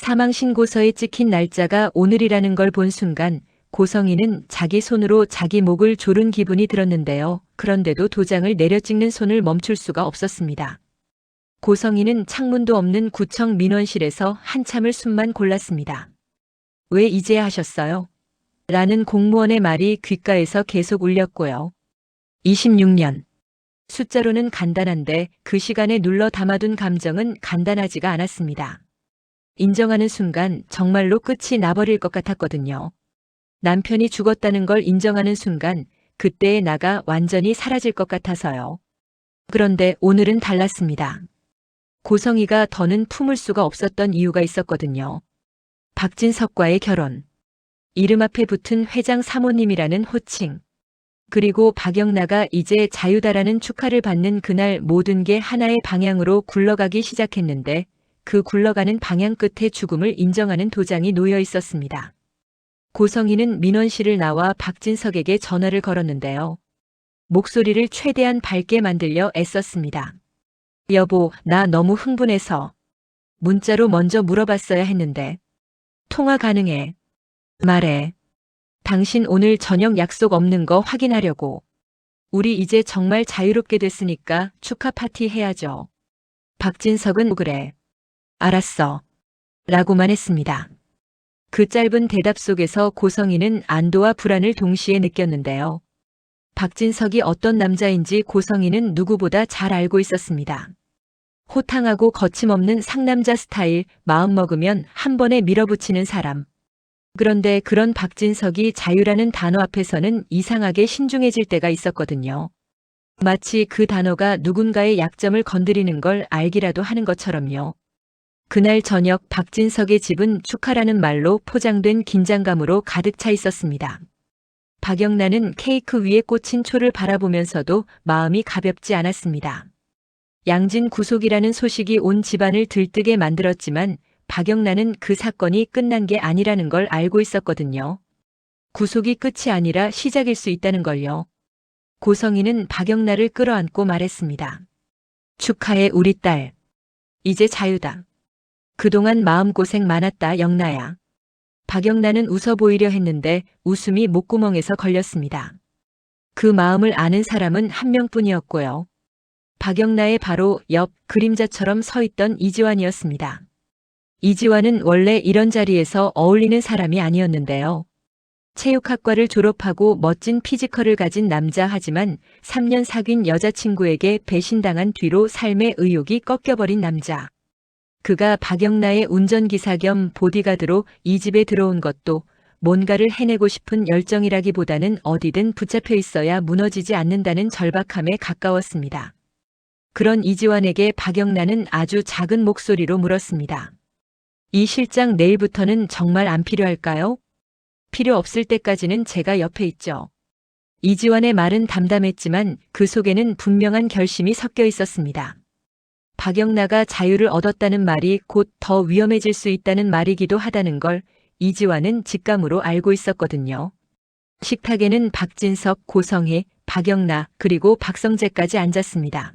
사망신고서에 찍힌 날짜가 오늘이라는 걸 본 순간 고성이는 자기 손으로 자기 목을 조른 기분이 들었는데요. 그런데도 도장을 내려 찍는 손을 멈출 수가 없었습니다. 고성이는 창문도 없는 구청 민원실에서 한참을 숨만 골랐습니다. 왜 이제야 하셨어요? 라는 공무원의 말이 귓가에서 계속 울렸고요. 26년. 숫자로는 간단한데 그 시간에 눌러 담아둔 감정은 간단하지가 않았습니다. 인정하는 순간 정말로 끝이 나버릴 것 같았거든요. 남편이 죽었다는 걸 인정하는 순간 그때의 나가 완전히 사라질 것 같아서요. 그런데 오늘은 달랐습니다. 고성이가 더는 품을 수가 없었던 이유가 있었거든요. 박진석과의 결혼. 이름 앞에 붙은 회장 사모님이라는 호칭. 그리고 박영나가 이제 자유다라는 축하를 받는 그날 모든 게 하나의 방향으로 굴러가기 시작했는데 그 굴러가는 방향 끝에 죽음을 인정하는 도장이 놓여 있었습니다. 고성이는 민원실을 나와 박진석에게 전화를 걸었는데요. 목소리를 최대한 밝게 만들려 애썼습니다. 여보, 나 너무 흥분해서. 문자로 먼저 물어봤어야 했는데. 통화 가능해. 말해. 당신 오늘 저녁 약속 없는 거 확인하려고. 우리 이제 정말 자유롭게 됐으니까 축하 파티 해야죠. 박진석은 그래. 알았어. 라고만 했습니다. 그 짧은 대답 속에서 고성이는 안도와 불안을 동시에 느꼈는데요. 박진석이 어떤 남자인지 고성이는 누구보다 잘 알고 있었습니다. 호탕하고 거침없는 상남자 스타일, 마음먹으면 한 번에 밀어붙이는 사람. 그런데 그런 박진석이 자유라는 단어 앞에서는 이상하게 신중해질 때가 있었거든요. 마치 그 단어가 누군가의 약점을 건드리는 걸 알기라도 하는 것처럼요. 그날 저녁 박진석의 집은 축하라는 말로 포장된 긴장감으로 가득 차 있었습니다. 박영란은 케이크 위에 꽂힌 초를 바라보면서도 마음이 가볍지 않았습니다. 양진 구속이라는 소식이 온 집안을 들뜨게 만들었지만 박영란은 그 사건이 끝난 게 아니라는 걸 알고 있었거든요. 구속이 끝이 아니라 시작일 수 있다는 걸요. 고성이는 박영란을 끌어안고 말했습니다. 축하해 우리 딸. 이제 자유다. 그동안 마음고생 많았다 영나야. 박영란은 웃어 보이려 했는데 웃음이 목구멍에서 걸렸습니다. 그 마음을 아는 사람은 한 명뿐이었고요. 박영나의 바로 옆 그림자처럼 서 있던 이지환이었습니다. 이지환은 원래 이런 자리에서 어울리는 사람이 아니었는데요. 체육학과를 졸업하고 멋진 피지컬을 가진 남자 하지만 3년 사귄 여자친구에게 배신당한 뒤로 삶의 의욕이 꺾여버린 남자. 그가 박영나의 운전기사 겸 보디가드로 이 집에 들어온 것도 뭔가를 해내고 싶은 열정이라기보다는 어디든 붙잡혀 있어야 무너지지 않는다는 절박함에 가까웠습니다. 그런 이지환에게 박영란은 아주 작은 목소리로 물었습니다. 이 실장 내일부터는 정말 안 필요할까요? 필요 없을 때까지는 제가 옆에 있죠. 이지환의 말은 담담했지만 그 속에는 분명한 결심이 섞여 있었습니다. 박영나가 자유를 얻었다는 말이 곧 더 위험해질 수 있다는 말이기도 하다는 걸 이지환은 직감으로 알고 있었거든요. 식탁에는 박진석, 고성희, 박영나 그리고 박성재까지 앉았습니다.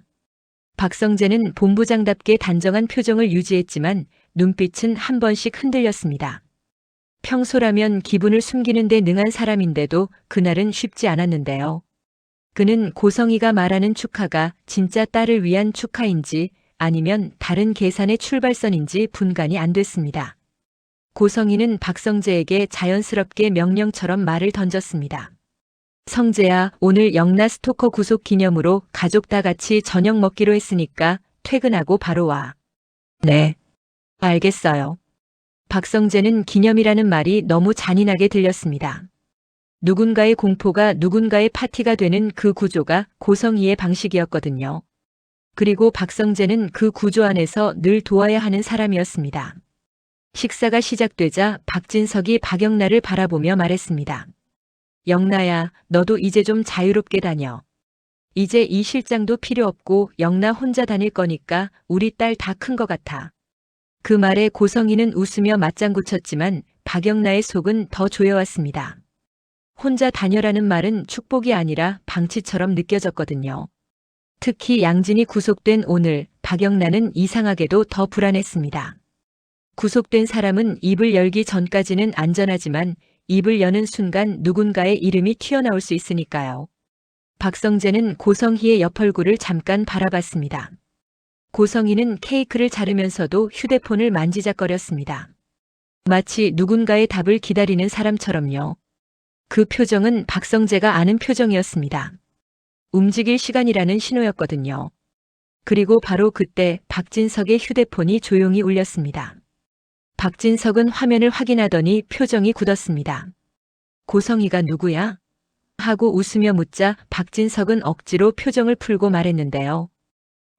박성재는 본부장답게 단정한 표정을 유지했지만 눈빛은 한 번씩 흔들렸습니다. 평소라면 기분을 숨기는 데 능한 사람인데도 그날은 쉽지 않았는데요. 그는 고성희가 말하는 축하가 진짜 딸을 위한 축하인지 아니면 다른 계산의 출발선인지 분간이 안 됐습니다. 고성희는 박성재에게 자연스럽게 명령처럼 말을 던졌습니다. 성재야, 오늘 영나 스토커 구속 기념으로 가족 다 같이 저녁 먹기로 했으니까 퇴근하고 바로 와. 네. 알겠어요. 박성재는 기념이라는 말이 너무 잔인하게 들렸습니다. 누군가의 공포가 누군가의 파티가 되는 그 구조가 고성희의 방식이었거든요. 그리고 박성재는 그 구조 안에서 늘 도와야 하는 사람이었습니다. 식사가 시작되자 박진석이 박영나를 바라보며 말했습니다. 영나야, 너도 이제 좀 자유롭게 다녀. 이제 이 실장도 필요 없고 영나 혼자 다닐 거니까 우리 딸 다 큰 것 같아. 그 말에 고성희는 웃으며 맞장구 쳤지만 박영나의 속은 더 조여왔습니다. 혼자 다녀라는 말은 축복이 아니라 방치처럼 느껴졌거든요. 특히 양진이 구속된 오늘 박영나는 이상하게도 더 불안했습니다. 구속된 사람은 입을 열기 전까지는 안전하지만 입을 여는 순간 누군가의 이름이 튀어나올 수 있으니까요. 박성재는 고성희의 옆 얼굴을 잠깐 바라봤습니다. 고성희는 케이크를 자르면서도 휴대폰을 만지작거렸습니다. 마치 누군가의 답을 기다리는 사람처럼요. 그 표정은 박성재가 아는 표정이었습니다. 움직일 시간이라는 신호였거든요. 그리고 바로 그때 박진석의 휴대폰이 조용히 울렸습니다. 박진석은 화면을 확인하더니 표정이 굳었습니다. 고성희가 누구야? 하고 웃으며 묻자 박진석은 억지로 표정을 풀고 말했는데요.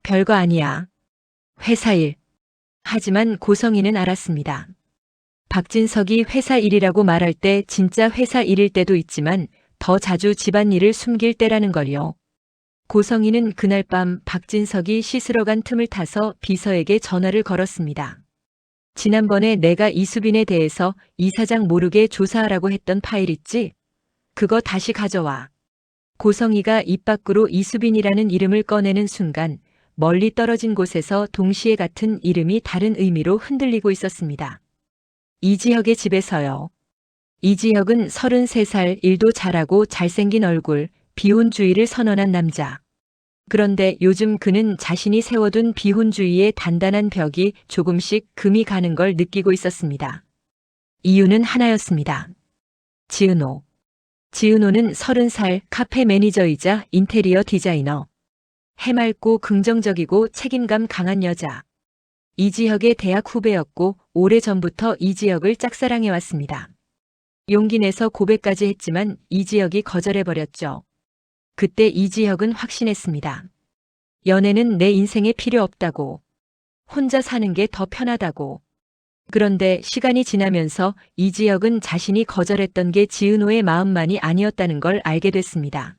별거 아니야. 회사 일. 하지만 고성희는 알았습니다. 박진석이 회사 일이라고 말할 때 진짜 회사 일일 때도 있지만 더 자주 집안일을 숨길 때라는 걸요. 고성희는 그날 밤 박진석이 씻으러 간 틈을 타서 비서에게 전화를 걸었습니다. 지난번에 내가 이수빈에 대해서 이사장 모르게 조사하라고 했던 파일 있지? 그거 다시 가져와. 고성희가 입 밖으로 이수빈이라는 이름을 꺼내는 순간 멀리 떨어진 곳에서 동시에 같은 이름이 다른 의미로 흔들리고 있었습니다. 이지혁의 집에서요. 이지혁은 33살, 일도 잘하고 잘생긴 얼굴, 비혼주의를 선언한 남자. 그런데 요즘 그는 자신이 세워둔 비혼주의의 단단한 벽이 조금씩 금이 가는 걸 느끼고 있었습니다. 이유는 하나였습니다. 지은호. 지은호는 30살 카페 매니저이자 인테리어 디자이너. 해맑고 긍정적이고 책임감 강한 여자. 이지혁의 대학 후배였고 오래전부터 이지혁을 짝사랑해왔습니다. 용기 내서 고백까지 했지만 이지혁이 거절해버렸죠. 그때 이지혁은 확신했습니다. 연애는 내 인생에 필요 없다고. 혼자 사는 게 더 편하다고. 그런데 시간이 지나면서 이지혁은 자신이 거절했던 게 지은호의 마음만이 아니었다는 걸 알게 됐습니다.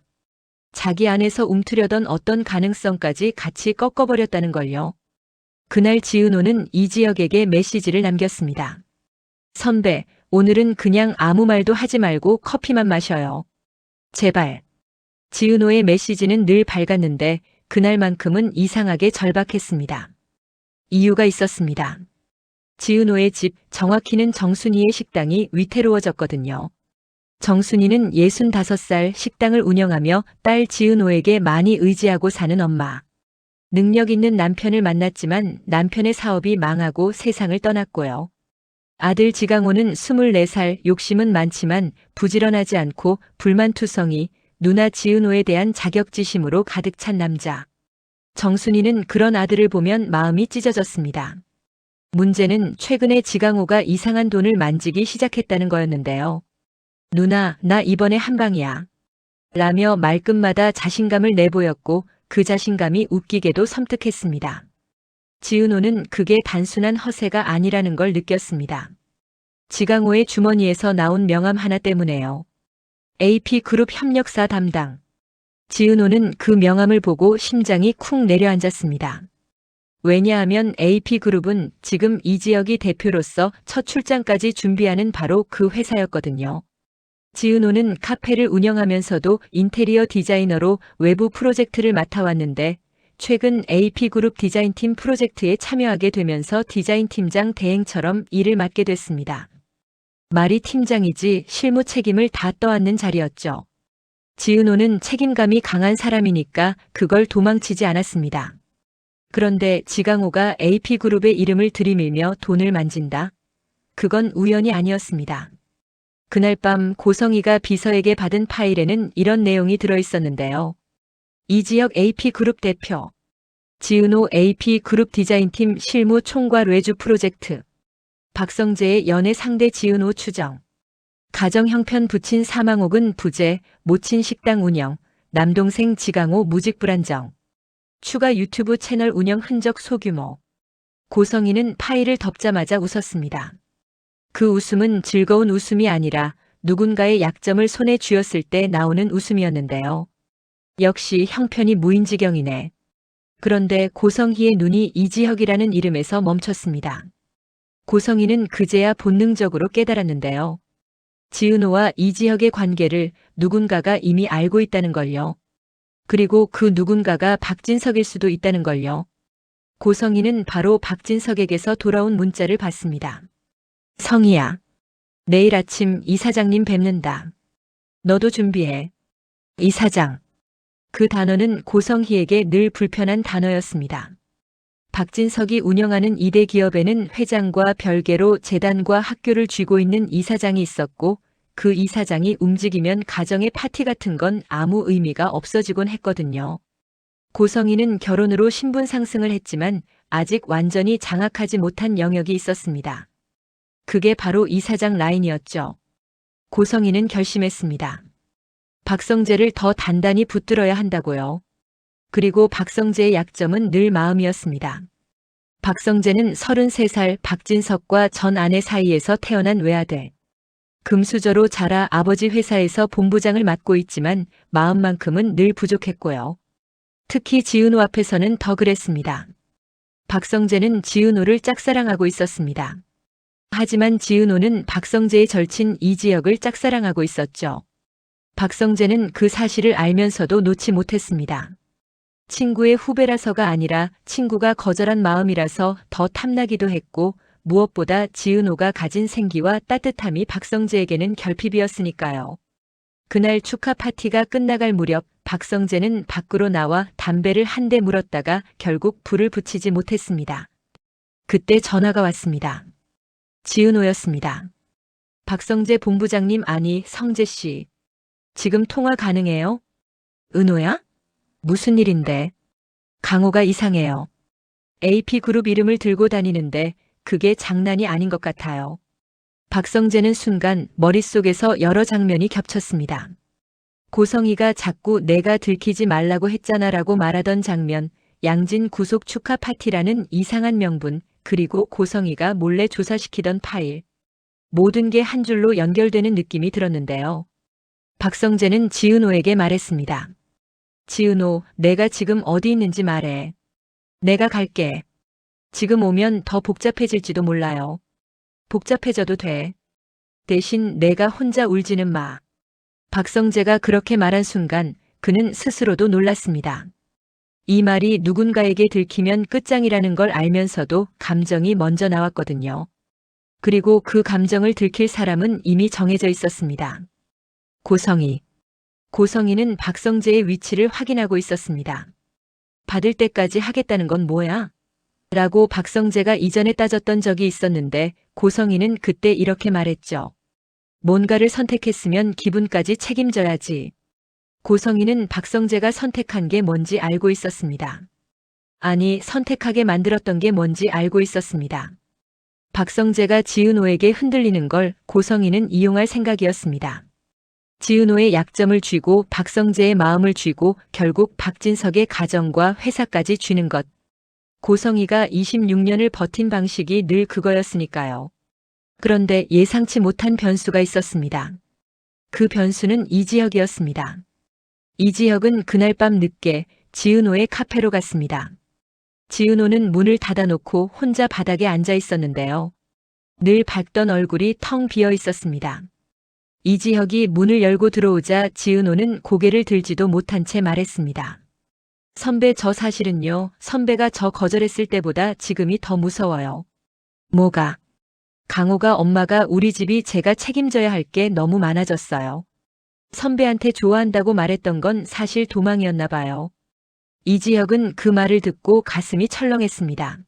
자기 안에서 움트려던 어떤 가능성까지 같이 꺾어버렸다는 걸요. 그날 지은호는 이지혁에게 메시지를 남겼습니다. 선배, 오늘은 그냥 아무 말도 하지 말고 커피만 마셔요. 제발. 지은호의 메시지는 늘 밝았는데 그날만큼은 이상하게 절박했습니다. 이유가 있었습니다. 지은호의 집, 정확히는 정순이의 식당이 위태로워졌거든요. 정순이는 65살 식당을 운영하며 딸 지은호에게 많이 의지하고 사는 엄마. 능력 있는 남편을 만났지만 남편의 사업이 망하고 세상을 떠났고요. 아들 지강호는 24살, 욕심은 많지만 부지런하지 않고 불만투성이, 누나 지은호에 대한 자격지심으로 가득 찬 남자. 정순이는 그런 아들을 보면 마음이 찢어졌습니다. 문제는 최근에 지강호가 이상한 돈을 만지기 시작했다는 거였는데요. 누나, 나 이번에 한 방이야. 라며 말끝마다 자신감을 내보였고 그 자신감이 웃기게도 섬뜩했습니다. 지은호는 그게 단순한 허세가 아니라는 걸 느꼈습니다. 지강호의 주머니에서 나온 명함 하나 때문에요. AP그룹 협력사 담당. 지은호는 그 명함을 보고 심장이 쿵 내려앉았습니다. 왜냐하면 AP그룹은 지금 이지혁이 대표로서 첫 출장까지 준비하는 바로 그 회사였거든요. 지은호는 카페를 운영하면서도 인테리어 디자이너로 외부 프로젝트를 맡아왔는데 최근 AP그룹 디자인팀 프로젝트에 참여하게 되면서 디자인팀장 대행처럼 일을 맡게 됐습니다. 말이 팀장이지 실무 책임을 다 떠안는 자리였죠. 지은호는 책임감이 강한 사람이니까 그걸 도망치지 않았습니다. 그런데 지강호가 AP그룹의 이름을 들이밀며 돈을 만진다? 그건 우연이 아니었습니다. 그날 밤 고성희가 비서에게 받은 파일에는 이런 내용이 들어있었는데요. 이지혁 AP그룹 대표, 지은호 AP그룹 디자인팀 실무 총괄 외주 프로젝트, 박성재의 연애 상대 지은호 추정, 가정 형편 부친 사망 혹은 부재, 모친 식당 운영, 남동생 지강호 무직 불안정, 추가 유튜브 채널 운영 흔적 소규모. 고성희는 파일을 덮자마자 웃었습니다. 그 웃음은 즐거운 웃음이 아니라 누군가의 약점을 손에 쥐었을 때 나오는 웃음이었는데요. 역시 형편이 무인지경이네. 그런데 고성희의 눈이 이지혁이라는 이름에서 멈췄습니다. 고성희는 그제야 본능적으로 깨달았는데요. 지은호와 이지혁의 관계를 누군가가 이미 알고 있다는 걸요. 그리고 그 누군가가 박진석일 수도 있다는 걸요. 고성희는 바로 박진석에게서 돌아온 문자를 받습니다. 성희야. 내일 아침 이사장님 뵙는다. 너도 준비해. 이사장. 그 단어는 고성희에게 늘 불편한 단어였습니다. 박진석이 운영하는 이대 기업에는 회장과 별개로 재단과 학교를 쥐고 있는 이사장이 있었고 그 이사장이 움직이면 가정의 파티 같은 건 아무 의미가 없어지곤 했거든요. 고성희는 결혼으로 신분 상승을 했지만 아직 완전히 장악하지 못한 영역이 있었습니다. 그게 바로 이사장 라인이었죠. 고성희는 결심했습니다. 박성재를 더 단단히 붙들어야 한다고요. 그리고 박성재의 약점은 늘 마음이었습니다. 박성재는 33살 박진석과 전 아내 사이에서 태어난 외아들. 금수저로 자라 아버지 회사에서 본부장을 맡고 있지만 마음만큼은 늘 부족했고요. 특히 지은호 앞에서는 더 그랬습니다. 박성재는 지은호를 짝사랑하고 있었습니다. 하지만 지은호는 박성재의 절친 이지혁을 짝사랑하고 있었죠. 박성재는 그 사실을 알면서도 놓지 못했습니다. 친구의 후배라서가 아니라 친구가 거절한 마음이라서 더 탐나기도 했고 무엇보다 지은호가 가진 생기와 따뜻함이 박성재에게는 결핍이었으니까요. 그날 축하 파티가 끝나갈 무렵 박성재는 밖으로 나와 담배를 한 대 물었다가 결국 불을 붙이지 못했습니다. 그때 전화가 왔습니다. 지은호였습니다. 박성재 본부장님 아니 성재 씨. 지금 통화 가능해요? 은호야? 무슨 일인데? 강호가 이상해요. AP그룹 이름을 들고 다니는데 그게 장난이 아닌 것 같아요. 박성재는 순간 머릿속에서 여러 장면이 겹쳤습니다. 고성희가 자꾸 내가 들키지 말라고 했잖아라고 말하던 장면, 양진 구속 축하 파티라는 이상한 명분, 그리고 고성희가 몰래 조사시키던 파일. 모든 게 한 줄로 연결되는 느낌이 들었는데요. 박성재는 지은호에게 말했습니다. 지은호, 내가 지금 어디 있는지 말해. 내가 갈게. 지금 오면 더 복잡해질지도 몰라요. 복잡해져도 돼. 대신 내가 혼자 울지는 마. 박성재가 그렇게 말한 순간 그는 스스로도 놀랐습니다. 이 말이 누군가에게 들키면 끝장이라는 걸 알면서도 감정이 먼저 나왔거든요. 그리고 그 감정을 들킬 사람은 이미 정해져 있었습니다. 고성희. 고성희는 박성재의 위치를 확인하고 있었습니다. 받을 때까지 하겠다는 건 뭐야? 라고 박성재가 이전에 따졌던 적이 있었는데 고성희는 그때 이렇게 말했죠. 뭔가를 선택했으면 기분까지 책임져야지. 고성희는 박성재가 선택한 게 뭔지 알고 있었습니다. 아니, 선택하게 만들었던 게 뭔지 알고 있었습니다. 박성재가 지은호에게 흔들리는 걸 고성희는 이용할 생각이었습니다. 지은호의 약점을 쥐고 박성재의 마음을 쥐고 결국 박진석의 가정과 회사까지 쥐는 것. 고성희가 26년을 버틴 방식이 늘 그거였으니까요. 그런데 예상치 못한 변수가 있었습니다. 그 변수는 이지혁이었습니다. 이지혁은 그날 밤 늦게 지은호의 카페로 갔습니다. 지은호는 문을 닫아놓고 혼자 바닥에 앉아 있었는데요. 늘 밝던 얼굴이 텅 비어 있었습니다. 이지혁이 문을 열고 들어오자 지은호는 고개를 들지도 못한 채 말했습니다. 선배, 저 사실은요, 선배가 저 거절했을 때보다 지금이 더 무서워요. 뭐가? 강호가 엄마가 우리 집이 제가 책임져야 할 게 너무 많아졌어요. 선배한테 좋아한다고 말했던 건 사실 도망이었나 봐요. 이지혁은 그 말을 듣고 가슴이 철렁했습니다.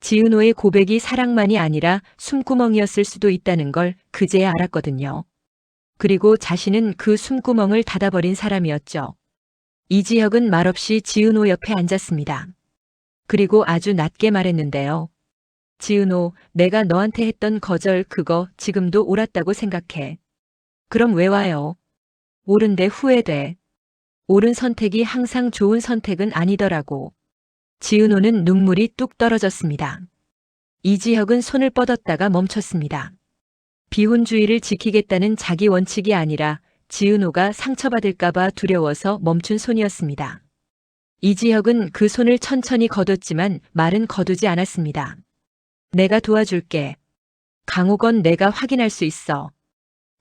지은호의 고백이 사랑만이 아니라 숨구멍이었을 수도 있다는 걸 그제야 알았거든요. 그리고 자신은 그 숨구멍을 닫아버린 사람이었죠. 이지혁은 말없이 지은호 옆에 앉았습니다. 그리고 아주 낮게 말했는데요. 지은호, 내가 너한테 했던 거절 그거 지금도 옳았다고 생각해. 그럼 왜 와요? 옳은데 후회돼. 옳은 선택이 항상 좋은 선택은 아니더라고. 지은호는 눈물이 뚝 떨어졌습니다. 이지혁은 손을 뻗었다가 멈췄습니다. 비혼주의를 지키겠다는 자기 원칙이 아니라 지은호가 상처받을까봐 두려워서 멈춘 손이었습니다. 이지혁은 그 손을 천천히 거뒀지만 말은 거두지 않았습니다. 내가 도와줄게. 강호건 내가 확인할 수 있어.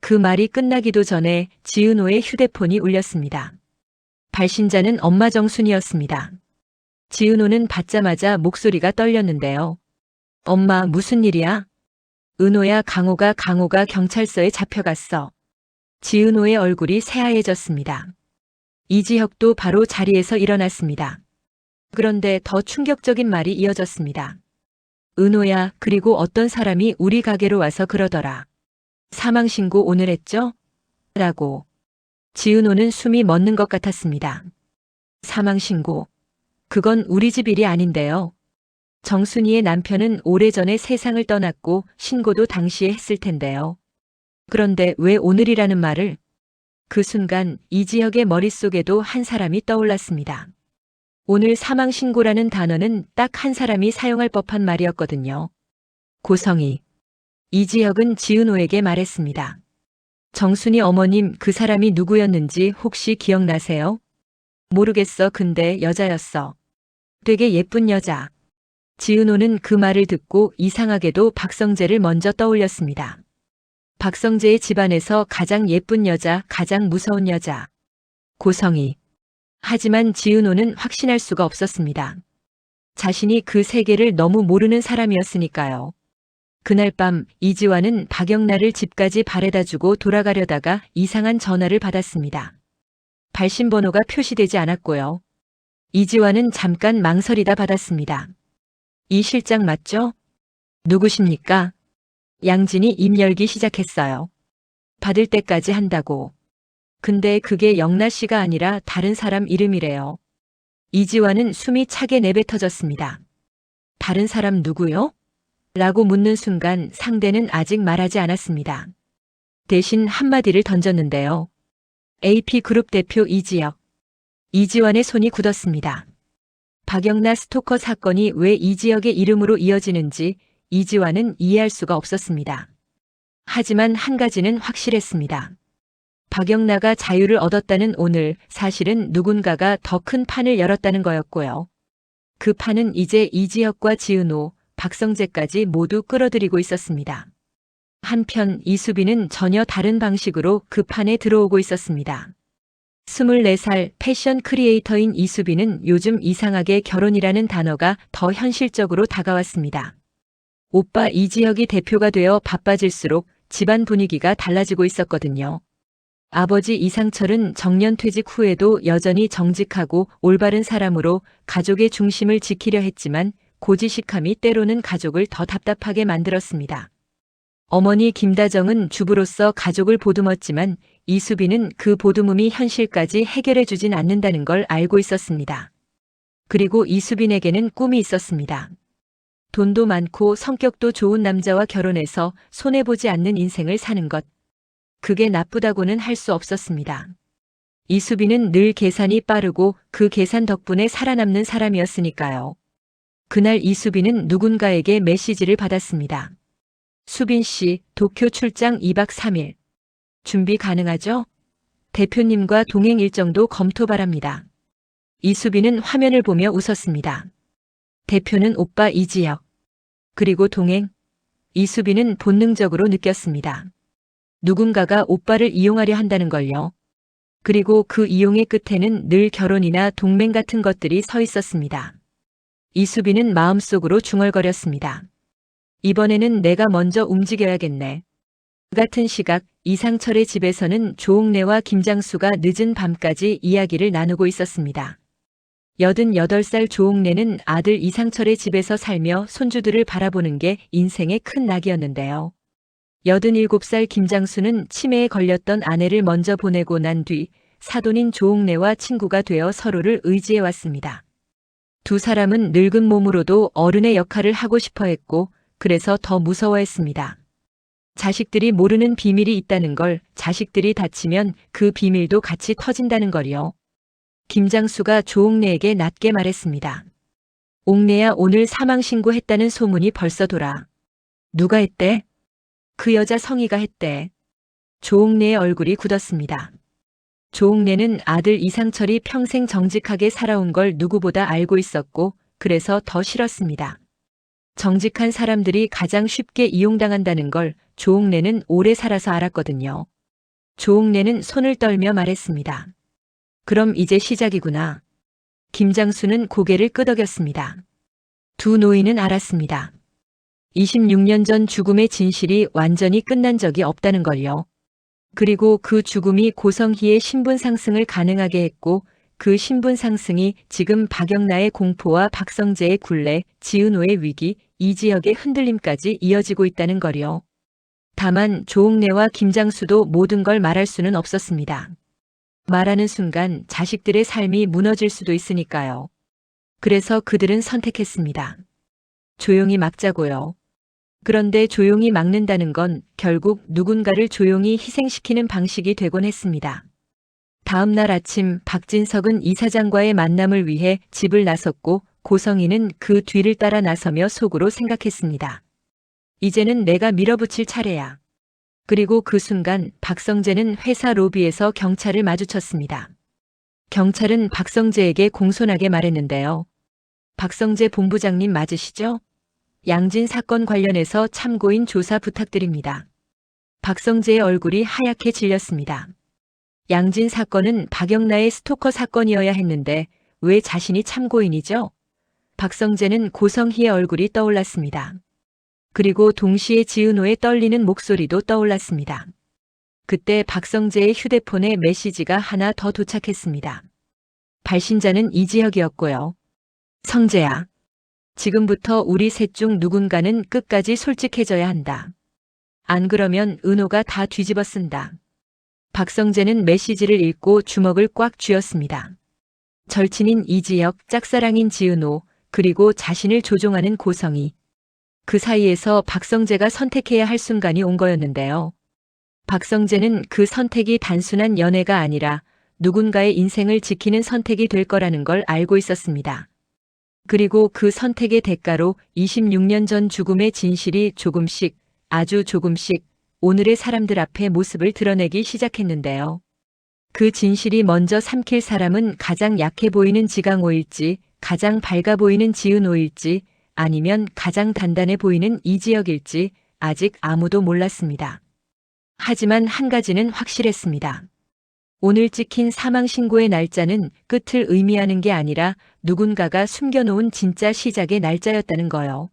그 말이 끝나기도 전에 지은호의 휴대폰이 울렸습니다. 발신자는 엄마 정순이었습니다. 지은호는 받자마자 목소리가 떨렸는데요. 엄마, 무슨 일이야? 은호야, 강호가 경찰서에 잡혀갔어. 지은호의 얼굴이 새하얘졌습니다. 이지혁도 바로 자리에서 일어났습니다. 그런데 더 충격적인 말이 이어졌습니다. 은호야, 그리고 어떤 사람이 우리 가게로 와서 그러더라. 사망신고 오늘 했죠? 라고. 지은호는 숨이 멎는 것 같았습니다. 사망신고. 그건 우리 집 일이 아닌데요. 정순이의 남편은 오래전에 세상을 떠났고 신고도 당시에 했을 텐데요. 그런데 왜 오늘이라는 말을? 그 순간 이지혁의 머릿속에도 한 사람이 떠올랐습니다. 오늘 사망신고라는 단어는 딱 한 사람이 사용할 법한 말이었거든요. 고성희. 이지혁은 지은호에게 말했습니다. 정순이 어머님, 그 사람이 누구였는지 혹시 기억나세요? 모르겠어. 근데 여자였어. 되게 예쁜 여자. 지은호는 그 말을 듣고 이상하게도 박성재를 먼저 떠올렸습니다. 박성재의 집안에서 가장 예쁜 여자, 가장 무서운 여자. 고성희. 하지만 지은호는 확신할 수가 없었습니다. 자신이 그 세계를 너무 모르는 사람이었으니까요. 그날 밤 이지환은 박영란을 집까지 바래다주고 돌아가려다가 이상한 전화를 받았습니다. 발신번호가 표시되지 않았고요. 이지환은 잠깐 망설이다 받았습니다. 이 실장 맞죠? 누구십니까? 양진이 입 열기 시작했어요. 받을 때까지 한다고. 근데 그게 영라 씨가 아니라 다른 사람 이름이래요. 이지환은 숨이 차게 내뱉어졌습니다. 다른 사람 누구요? 라고 묻는 순간 상대는 아직 말하지 않았습니다. 대신 한마디를 던졌는데요. AP그룹 대표 이지혁. 이지환의 손이 굳었습니다. 박영나 스토커 사건이 왜 이지혁의 이름으로 이어지는지 이지환은 이해할 수가 없었습니다. 하지만 한 가지는 확실했습니다. 박영나가 자유를 얻었다는 오늘 사실은 누군가가 더 큰 판을 열었다는 거였고요. 그 판은 이제 이지혁과 지은호, 박성재까지 모두 끌어들이고 있었습니다. 한편 이수빈은 전혀 다른 방식으로 그 판에 들어오고 있었습니다. 24살 패션 크리에이터인 이수빈은 요즘 이상하게 결혼이라는 단어가 더 현실적으로 다가왔습니다. 오빠 이지혁이 대표가 되어 바빠질수록 집안 분위기가 달라지고 있었거든요. 아버지 이상철은 정년퇴직 후에도 여전히 정직하고 올바른 사람으로 가족의 중심을 지키려 했지만 고지식함이 때로는 가족을 더 답답하게 만들었습니다. 어머니 김다정은 주부로서 가족을 보듬었지만 이수빈은 그 보듬음이 현실까지 해결해 주진 않는다는 걸 알고 있었습니다. 그리고 이수빈에게는 꿈이 있었습니다. 돈도 많고 성격도 좋은 남자와 결혼해서 손해보지 않는 인생을 사는 것. 그게 나쁘다고는 할 수 없었습니다. 이수빈은 늘 계산이 빠르고 그 계산 덕분에 살아남는 사람이었으니까요. 그날 이수빈은 누군가에게 메시지를 받았습니다. 수빈 씨, 도쿄 출장 2박 3일. 준비 가능하죠? 대표님과 동행 일정도 검토 바랍니다. 이수빈은 화면을 보며 웃었습니다. 대표는 오빠 이지혁. 그리고 동행. 이수빈은 본능적으로 느꼈습니다. 누군가가 오빠를 이용하려 한다는 걸요. 그리고 그 이용의 끝에는 늘 결혼이나 동맹 같은 것들이 서 있었습니다. 이수빈은 마음속으로 중얼거렸습니다. 이번에는 내가 먼저 움직여야겠네. 그 같은 시각 이상철의 집에서는 조옥래와 김장수가 늦은 밤까지 이야기를 나누고 있었습니다. 88살 조옥래는 아들 이상철의 집에서 살며 손주들을 바라보는 게 인생의 큰 낙이었는데요. 87살 김장수는 치매에 걸렸던 아내를 먼저 보내고 난 뒤 사돈인 조옥래와 친구가 되어 서로를 의지해 왔습니다. 두 사람은 늙은 몸으로도 어른의 역할을 하고 싶어 했고 그래서 더 무서워했습니다. 자식들이 모르는 비밀이 있다는 걸, 자식들이 다치면 그 비밀도 같이 터진다는 걸요. 김장수가 조옥래에게 낮게 말했습니다. 옥래야, 오늘 사망신고했다는 소문이 벌써 돌아. 누가 했대? 그 여자 성희가 했대. 조옥래의 얼굴이 굳었습니다. 조옥래는 아들 이상철이 평생 정직하게 살아온 걸 누구보다 알고 있었고 그래서 더 싫었습니다. 정직한 사람들이 가장 쉽게 이용당한다는 걸 조옥래는 오래 살아서 알았거든요. 조옥래는 손을 떨며 말했습니다. 그럼 이제 시작이구나. 김장수는 고개를 끄덕였습니다. 두 노인은 알았습니다. 26년 전 죽음의 진실이 완전히 끝난 적이 없다는 걸요. 그리고 그 죽음이 고성희의 신분 상승을 가능하게 했고 그 신분 상승이 지금 박영나의 공포와 박성재의 굴레, 지은호의 위기, 이지혁의 흔들림까지 이어지고 있다는 거요. 다만 조옥래와 김장수도 모든 걸 말할 수는 없었습니다. 말하는 순간 자식들의 삶이 무너질 수도 있으니까요. 그래서 그들은 선택했습니다. 조용히 막자고요. 그런데 조용히 막는다는 건 결국 누군가를 조용히 희생시키는 방식이 되곤 했습니다. 다음 날 아침 박진석은 이사장과의 만남을 위해 집을 나섰고 고성희는 그 뒤를 따라 나서며 속으로 생각했습니다. 이제는 내가 밀어붙일 차례야. 그리고 그 순간 박성재는 회사 로비에서 경찰을 마주쳤습니다. 경찰은 박성재에게 공손하게 말했는데요. 박성재 본부장님 맞으시죠? 양진 사건 관련해서 참고인 조사 부탁드립니다. 박성재의 얼굴이 하얗게 질렸습니다. 양진 사건은 박영나의 스토커 사건이어야 했는데 왜 자신이 참고인이죠? 박성재는 고성희의 얼굴이 떠올랐습니다. 그리고 동시에 지은호의 떨리는 목소리도 떠올랐습니다. 그때 박성재의 휴대폰에 메시지가 하나 더 도착했습니다. 발신자는 이지혁이었고요. 성재야. 지금부터 우리 셋 중 누군가는 끝까지 솔직해져야 한다. 안 그러면 은호가 다 뒤집어 쓴다. 박성재는 메시지를 읽고 주먹을 꽉 쥐었습니다. 절친인 이지혁, 짝사랑인 지은호, 그리고 자신을 조종하는 고성희. 그 사이에서 박성재가 선택해야 할 순간이 온 거였는데요. 박성재는 그 선택이 단순한 연애가 아니라 누군가의 인생을 지키는 선택이 될 거라는 걸 알고 있었습니다. 그리고 그 선택의 대가로 26년 전 죽음의 진실이 조금씩, 아주 조금씩 오늘의 사람들 앞에 모습을 드러내기 시작했는데요. 그 진실이 먼저 삼킬 사람은 가장 약해 보이는 지강호일지, 가장 밝아 보이는 지은호일지, 아니면 가장 단단해 보이는 이지혁일지 아직 아무도 몰랐습니다. 하지만 한 가지는 확실했습니다. 오늘 찍힌 사망신고의 날짜는 끝을 의미하는 게 아니라 누군가가 숨겨놓은 진짜 시작의 날짜였다는 거요.